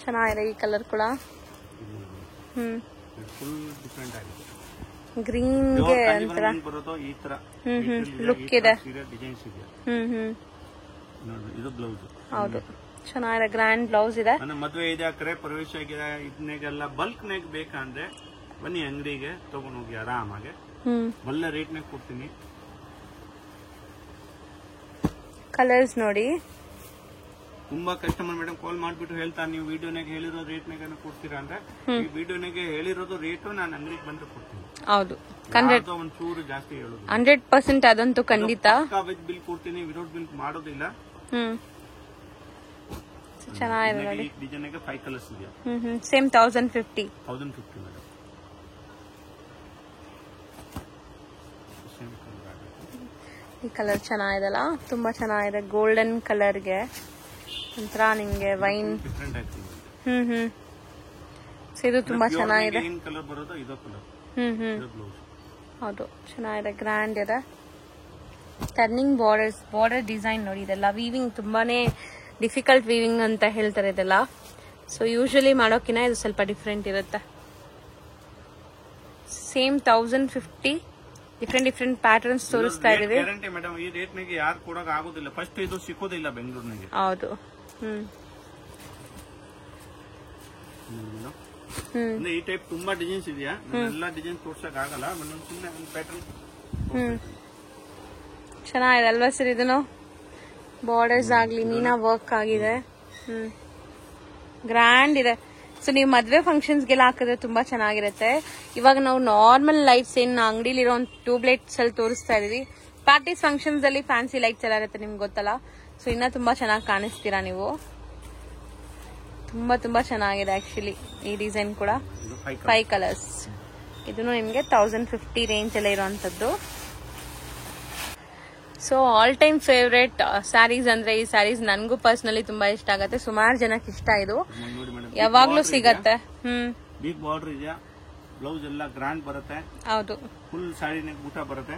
ಚೆನ್ನಾಗಿದೆ ಈ ಕಲರ್ ಕೂಡ. ಫುಲ್ ಡಿಫ್ರೆಂಟ್ ಆಗಿದೆ. ಗ್ರೀನ್ ಗೆ ಒಂಥರ ಬರೋದು ಈ ತರ ಲುಕ್ ಇದೆ. ಡಿಸೈನ್ಸ್ ಇದೆ. ನೋಡಿ ಇದು ಬ್ಲೌಸ್. ಹೌದು, ಚೆನ್ನಾಗಿದೆ, ಗ್ರ್ಯಾಂಡ್ ಬ್ಲೌಸ್ ಇದೆ. ನನ್ನ ಮದುವೆ ಇದೆ, ಕರೆ ಪ್ರವೇಶ ಆಗಿದೆ, ಇದನ್ನೆಲ್ಲ ಬಲ್ಕ್ ನಾಗ ಬೇಕಂದ್ರೆ ಬನ್ನಿ ಅಂಗಡಿಗೆ ತಗೊಂಡ್ ಹೋಗಿ ಆರಾಮಾಗೆ. ಒಳ್ಳೆ ರೇಟ್ ನಾಗ ಕೊಡ್ತೀನಿ. ಕಲರ್ಸ್ ನೋಡಿ. ತುಂಬಾ ಕಸ್ಟಮರ್ ಮೇಡಮ್ ಕಾಲ್ ಮಾಡ್ಬಿಟ್ಟು ಹೇಳ್ತಾರೆ, ನೀವು ವಿಡಿಯೋನಾಗ ಹೇಳಿರೋ ರೇಟ್ ನಾಗ ಕೊಡ್ತೀರಾ ಅಂದ್ರೆ, ಈ ವಿಡಿಯೋನಾಗೆ ಹೇಳಿರೋದು ರೇಟು ನಾನು ಅಂಗಡಿಗೆ ಬಂದು ಕೊಡ್ತೀನಿ. ಹೌದು, ಒಂಚೂರು ಜಾಸ್ತಿ ಹೇಳೋದು 100% ಅದಂತೂ ಖಂಡಿತ. ವಿತ್ ಬಿಲ್ ಕೊಡ್ತೀನಿ, ವಿದೌಟ್ ಬಿಲ್ ಮಾಡೋದಿಲ್ಲ. ಚೆನ್ನಾಗಿದೆ ನೋಡಿ. ಡಿಸೈನ್ಗೆ 5 ಕಲರ್ಸ್ ಇದೆಯಾ. Same 1050 madam. ಈ ಕಲರ್ ಚೆನ್ನಾಗಿದೆಲ್ಲ, ತುಂಬಾ ಚೆನ್ನಾಗಿದೆ. ಗೋಲ್ಡನ್ ಕಲರ್ಗೆ ಒಂಥರ ನಿಮ್ಗೆ ವೈನ್. ಇದು ತುಂಬಾ ಚೆನ್ನಾಗಿದೆ. ಹೌದು, ಚೆನ್ನಾಗಿದೆ, ಗ್ರ್ಯಾಂಡ್ ಇದೆ. ಟರ್ನಿಂಗ್ ಬಾರ್ಡರ್ ಡಿಸೈನ್ ನೋಡಿ. ಇದೆಲ್ಲ ವೀವಿಂಗ್ ತುಂಬಾನೇ ಡಿಫಿಕಲ್ಟ್ ವೀವಿಂಗ್ ಅಂತ ಹೇಳ್ತಾರೆ ಇದೆಲ್ಲ. ಸೊ ಯೂಶಲಿ ಮಾಡೋಕಿನ ಇದು ಸ್ವಲ್ಪ ಡಿಫ್ರೆಂಟ್ ಇರುತ್ತೆ. ಸೇಮ್ 1050 ಡಿಫ್ರೆಂಟ್ ಪ್ಯಾಟರ್ನ್ಸ್ ತೋರಿಸ್ತಾ ಇದೀವಿ. ಮೇಡಮ್ ಈ ರೇಟ್ ನಾಗೆ ಯಾರು ಕೊಡಕ್ ಆಗೋದಿಲ್ಲ, ಫಸ್ಟ್ ಇದು ಸಿಕ್ಕೋದಿಲ್ಲ ಬೆಂಗಳೂರಿನಾಗೆ. ಹೌದು. ಈ ಟೈಪ್ ತುಂಬಾ ಡಿಸೈನ್ಸ್ ಇದೆಯಾ, ಎಲ್ಲಾ ಡಿಸೈನ್ ತೋರ್ಸಕ್ ಆಗಲ್ಲ. ಸುಮ್ಮನೆ ಒಂದು ಪ್ಯಾಟರ್ನ್ ಚೆನ್ನಾಗಿದೆ ಅಲ್ವಾ ಸರ್? ಇದನ್ನು ಬಾರ್ಡರ್ಸ್ ಆಗ್ಲಿ, ಮೀನಾ ವರ್ಕ್ ಆಗಿದೆ, ಗ್ರ್ಯಾಂಡ್ ಇದೆ. ಸೊ ನೀವು ಮದ್ವೆ ಫಂಕ್ಷನ್ಸ್ಗೆಲ್ಲ ಹಾಕಿದ್ರೆ ತುಂಬಾ ಚೆನ್ನಾಗಿರುತ್ತೆ. ಇವಾಗ ನಾವು ನಾರ್ಮಲ್ ಲೈಟ್ಸ್ ಏನ್ ಅಂಗಡಿಲಿರೋ ಒಂದು ಟ್ಯೂಬ್ ಲೈಟ್ಸ್ ಅಲ್ಲಿ ತೋರಿಸ್ತಾ ಇದೀವಿ. ಪಾರ್ಟೀಸ್ ಫಂಕ್ಷನ್ಸ್ ಅಲ್ಲಿ ಫ್ಯಾನ್ಸಿ ಲೈಟ್ಸ್ ಎಲ್ಲ ಇರುತ್ತೆ, ನಿಮ್ಗೆ ಗೊತ್ತಲ್ಲ. ಸೊ ಇನ್ನ ತುಂಬಾ ಚೆನ್ನಾಗಿ ಕಾಣಿಸ್ತೀರಾ ನೀವು. ತುಂಬಾ ಚೆನ್ನಾಗಿದೆ ಆಕ್ಚುಲಿ ಈ ಡಿಸೈನ್ ಕೂಡ. 5 ಕಲರ್ಸ್. ಇದನ್ನು ನಿಮ್ಗೆ 1050 ರೇಂಜ್ ಎಲ್ಲ ಇರುವಂತದ್ದು. So all time favourite sarees ಅಂದ್ರೆ ಈ ಸ್ಯಾರೀಸ್ ನನ್ಗೂ ಪರ್ಸನಲಿ ತುಂಬಾ ಇಷ್ಟ ಆಗತ್ತೆ. ಸುಮಾರು ಜನಕ್ಕೆ ಇಷ್ಟ ಇದು, ಯಾವಾಗ್ಲೂ ಸಿಗತ್ತೆ. ಬಿಗ್ ಬಾರ್ಡರ್ ಇದೆಯಾ, ಬ್ಲೌಸ್ ಎಲ್ಲ ಗ್ರ್ಯಾಂಡ್ ಬರುತ್ತೆ. ಹೌದು, ಫುಲ್ ಸಾರಿ ಊಟ ಬರುತ್ತೆ.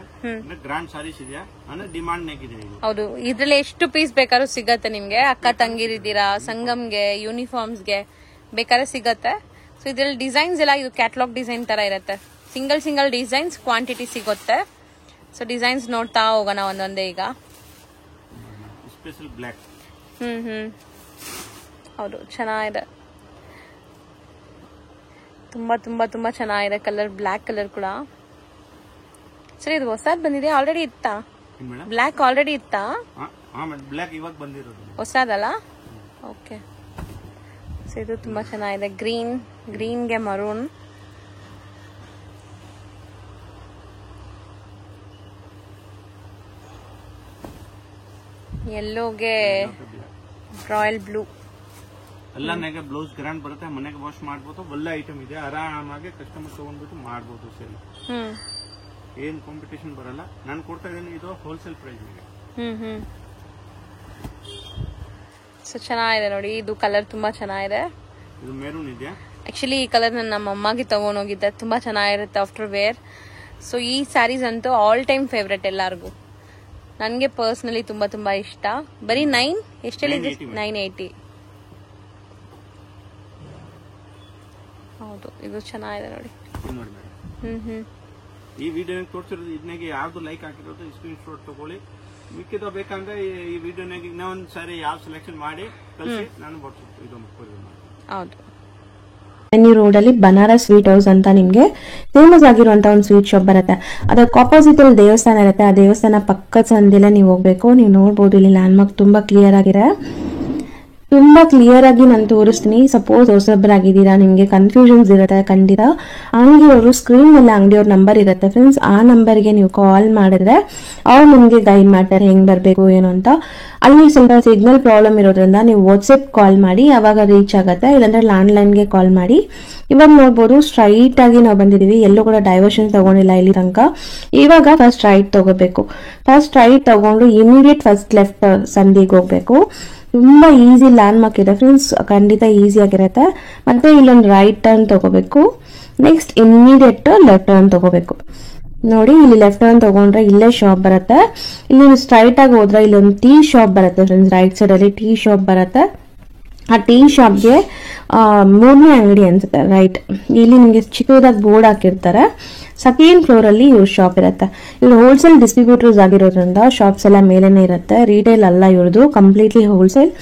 ಗ್ರ್ಯಾಂಡ್ ಸಾರೀಸ್ ಇದೆಯಾ ಅಂದ್ರೆ ಡಿಮಾಂಡ್ ನೆಗಿದೆ. ಹೌದು, ಇದ್ರಲ್ಲಿ ಎಷ್ಟು ಪೀಸ್ ಬೇಕಾದ್ರೂ ಸಿಗತ್ತೆ ನಿಮ್ಗೆ. ಅಕ್ಕ ತಂಗಿರಿದ್ದೀರಾ, ಸಂಗಮ್ಗೆ, ಯೂನಿಫಾರ್ಮ್ಸ್ಗೆ ಬೇಕಾದ್ರೆ ಸಿಗತ್ತೆ. ಸೊ ಇದ್ರಲ್ಲಿ ಡಿಸೈನ್ಸ್ ಎಲ್ಲ ಇದು ಕ್ಯಾಟಲಾಗ್ ಡಿಸೈನ್ ತರ ಇರುತ್ತೆ. ಸಿಂಗಲ್ ಡಿಸೈನ್ಸ್ ಕ್ವಾಂಟಿಟಿ ಸಿಗುತ್ತೆ. ಸೊ ಡಿಸೈನ್ಸ್ ನೋಡ್ತಾ ಹೋಗೋಣ ಒಂದೊಂದೇ ಈಗ. Special block. ಹೌದು, ಚೆನ್ನಾಗಿದೆ. ತುಂಬಾ ಚೆನ್ನಾಗಿದೆ ಕಲರ್. ಬ್ಲಾಕ್ ಕಲರ್ ಕೂಡ ಸರಿ. ಇದು ಹೊಸದ್ ಬಂದಿದೆ, ಆಲ್ರೆಡಿ ಇತ್ತಾ? ಬ್ಲಾಕ್ ಆಲ್ರೆಡಿ ಇತ್ತಾ? ಬ್ಲಾಕ್ ಇವಾಗ ಬಂದಿರೋದು ಹೊಸದಲ್ಲ. ಓಕೆ. ಸೊ ಇದು ತುಂಬಾ ಚೆನ್ನಾಗಿದೆ. ಗ್ರೀನ್ಗೆ ಮರೂನ್. ಯೆಲ್ಲೋಗೆ ರಾಯಲ್ ಬ್ಲೂ. ಎಲ್ಲ ನೆಗೆ ಬ್ಲೌಸ್ ಗ್ರ್ಯಾಂಡ್ ಬರುತ್ತೆ, ಮನೆಗೆ ವಾಶ್ ಮಾಡ್ಬೋದು. ಒಳ್ಳೆ ಐಟಮ್ ಇದೆ, ಆರಾಮಾಗಿ ಕಸ್ಟಮರ್ ತಗೊಂಡ್ಬಿಟ್ಟು ಮಾಡ್ಬೋದು ಸೇಲ್. ಏನ್ ಕಾಂಪಿಟೇಷನ್ ಬರಲ್ಲ. ನಾನು ಕೊಡ್ತಾ ಇದ್ದೀನಿ ಇದು ಹೋಲ್ಸೇಲ್ ಪ್ರೈಸ್ ಗೆ. ಸೊ ಚೆನ್ನಾಗಿದೆ ನೋಡಿ. ಇದು ಕಲರ್ ತುಂಬಾ ಚೆನ್ನಾಗಿದೆ. ಇದು ಮೆರೂನ್ ಇದೆ. ಆಕ್ಚುಲಿ ಈ ಕಲರ್ ನನ್ನ ಅಮ್ಮಗೆ ತಗೊಂಡೋಗಿದ್ದೆ, ತುಂಬಾ ಚೆನ್ನಾಗಿರುತ್ತೆ ಆಫ್ಟರ್ ವೇರ್. ಸೊ ಈ ಸ್ಯಾರೀಸ್ ಅಂತೂ ಆಲ್ ಟೈಮ್ ಫೇವ್ರೆಟ್ ಎಲ್ಲಾರ್ಗು. ನನ್ಗೆ ಪರ್ಸನಲಿ ತುಂಬಾ ಇಷ್ಟ. ಬರೀ 9 ಎಷ್ಟೆಲ್ಲ 980. ಹೌದು, ಇದು ಚೆನ್ನಾಗಿದೆ ನೋಡಿ. ಈ ವಿಡಿಯೋ ತೋರಿಸಿರೋದು ಇದನ್ನಾಗೆ ಯಾವ್ದು ಲೈಕ್ ಹಾಕಿರೋದು ಸ್ಕ್ರೀನ್ ಶಾಟ್ ತಗೊಳ್ಳಿ. ಮಿಕ್ಕಿದ ಬೇಕಂದ್ರೆ ಈ ವಿಡಿಯೋನಾಗ ಇನ್ನೊಂದ್ ಸಾರಿ ಯಾವ ಸೆಲೆಕ್ಷನ್ ಮಾಡಿ ಕಳಿಸಿ ನಾನು ಇದು ಹೌದು. ನ್ಯೂ ರೋಡ್ ಅಲ್ಲಿ ಬನಾರಸ್ ಸ್ವೀಟ್ ಹೌಸ್ ಅಂತ ನಿಮ್ಗೆ ಫೇಮಸ್ ಆಗಿರುವಂತ ಒಂದು ಸ್ವೀಟ್ ಶಾಪ್ ಬರುತ್ತೆ. ಅದಕ್ಕೆ ಆಪೋಸಿಟ್ ಅಲ್ಲಿ ದೇವಸ್ಥಾನ ಇರುತ್ತೆ. ಆ ದೇವಸ್ಥಾನ ಪಕ್ಕದ ಸಂದಿಲ್ಲ ನೀವು ಹೋಗ್ಬೇಕು. ನೀವು ನೋಡ್ಬೋದು ಇಲ್ಲಿ ಲ್ಯಾಂಡ್ ಮಾರ್ಕ್ ತುಂಬಾ ಕ್ಲಿಯರ್ ಆಗಿ ನಾನು ತೋರಿಸ್ತೀನಿ. ಸಪೋಸ್ ಹೊಸಬ್ರಾಗಿದ್ದೀರಾ, ನಿಮ್ಗೆ ಕನ್ಫ್ಯೂಷನ್ಸ್ ಇರುತ್ತೆ ಖಂಡಿತ, ಅಂಗಡಿಯವರು ಸ್ಕ್ರೀನ್ ಮೇಲೆ ಅಂಗಡಿಯವ್ರ ನಂಬರ್ ಇರುತ್ತೆ ಫ್ರೆಂಡ್ಸ್. ಆ ನಂಬರ್ಗೆ ನೀವು ಕಾಲ್ ಮಾಡಿದ್ರೆ ಅವ್ರು ನಿಮ್ಗೆ ಗೈಡ್ ಮಾಡ್ತಾರೆ ಹೆಂಗ್ ಬರ್ಬೇಕು ಏನು ಅಂತ. ಅಲ್ಲಿ ಸ್ವಲ್ಪ ಸಿಗ್ನಲ್ ಪ್ರಾಬ್ಲಮ್ ಇರೋದ್ರಿಂದ ನೀವು ವಾಟ್ಸಪ್ ಕಾಲ್ ಮಾಡಿ, ಅವಾಗ ರೀಚ್ ಆಗುತ್ತೆ. ಇಲ್ಲಾಂದ್ರೆ ಲ್ಯಾಂಡ್ಲೈನ್ಗೆ ಕಾಲ್ ಮಾಡಿ. ಇವಾಗ ನೋಡ್ಬೋದು ಸ್ಟ್ರೈಟ್ ಆಗಿ ನಾವು ಬಂದಿದೀವಿ, ಎಲ್ಲೂ ಕೂಡ ಡೈವರ್ಷನ್ ತಗೊಂಡಿಲ್ಲ ಇಲ್ಲಿ ತನಕ. ಇವಾಗ ಫಸ್ಟ್ ರೈಟ್ ತಗೋಬೇಕು. ಫಸ್ಟ್ ರೈಟ್ ತಗೊಂಡು ಇಮಿಡಿಯೇಟ್ ಫಸ್ಟ್ ಲೆಫ್ಟ್ ಸಂದಿಗೆ ಹೋಗ್ಬೇಕು. ತುಂಬಾ ಈಸಿ ಲ್ಯಾಂಡ್ ಮಾರ್ಕ್ ಇದೆ ಫ್ರೆಂಡ್ಸ್, ಖಂಡಿತ ಈಸಿ ಆಗಿರುತ್ತೆ. ಮತ್ತೆ ಇಲ್ಲೊಂದು ರೈಟ್ ಟರ್ನ್ ತಗೋಬೇಕು. ನೆಕ್ಸ್ಟ್ ಇಮಿಡಿಯೇಟ್ ಲೆಫ್ಟ್ ಟರ್ನ್ ತಗೋಬೇಕು. ನೋಡಿ ಇಲ್ಲಿ ಲೆಫ್ಟ್ ಟರ್ನ್ ತಗೊಂಡ್ರೆ ಇಲ್ಲೇ ಶಾಪ್ ಬರುತ್ತೆ. ಇಲ್ಲಿ ಸ್ಟ್ರೈಟ್ ಆಗಿ ಹೋದ್ರೆ ಇಲ್ಲೊಂದು ಟೀ ಶಾಪ್ ಬರುತ್ತೆ ಫ್ರೆಂಡ್ಸ್. ರೈಟ್ ಸೈಡ್ ಅಲ್ಲಿ ಟೀ ಶಾಪ್ ಬರುತ್ತೆ. ಆ ಟೀ ಶಾಪ್ಗೆ 3ನೇ ಅಂಗಡಿ ಅನ್ಸುತ್ತೆ. ರೈಟ್ ಇಲ್ಲಿ ನಿಮ್ಗೆ ಚಿಕ್ಕದಾಗಿ ಬೋರ್ಡ್ ಹಾಕಿರ್ತಾರೆ. ಸೆಕೆಂಡ್ ಫ್ಲೋರ್ ಅಲ್ಲಿ ಇವ್ರ ಶಾಪ್ ಇರುತ್ತೆ. ಇವ್ರು ಹೋಲ್ಸೇಲ್ ಡಿಸ್ಟ್ರಿಬ್ಯೂಟರ್ಸ್ ಆಗಿರೋದ್ರಿಂದ ಶಾಪ್ಸ್ ಎಲ್ಲ ಮೇಲೇನೆ ಇರುತ್ತೆ. ರಿಟೇಲ್ ಅಲ್ಲ ಇವ್ರದ್ದು, ಕಂಪ್ಲೀಟ್ಲಿ ಹೋಲ್ಸೇಲ್.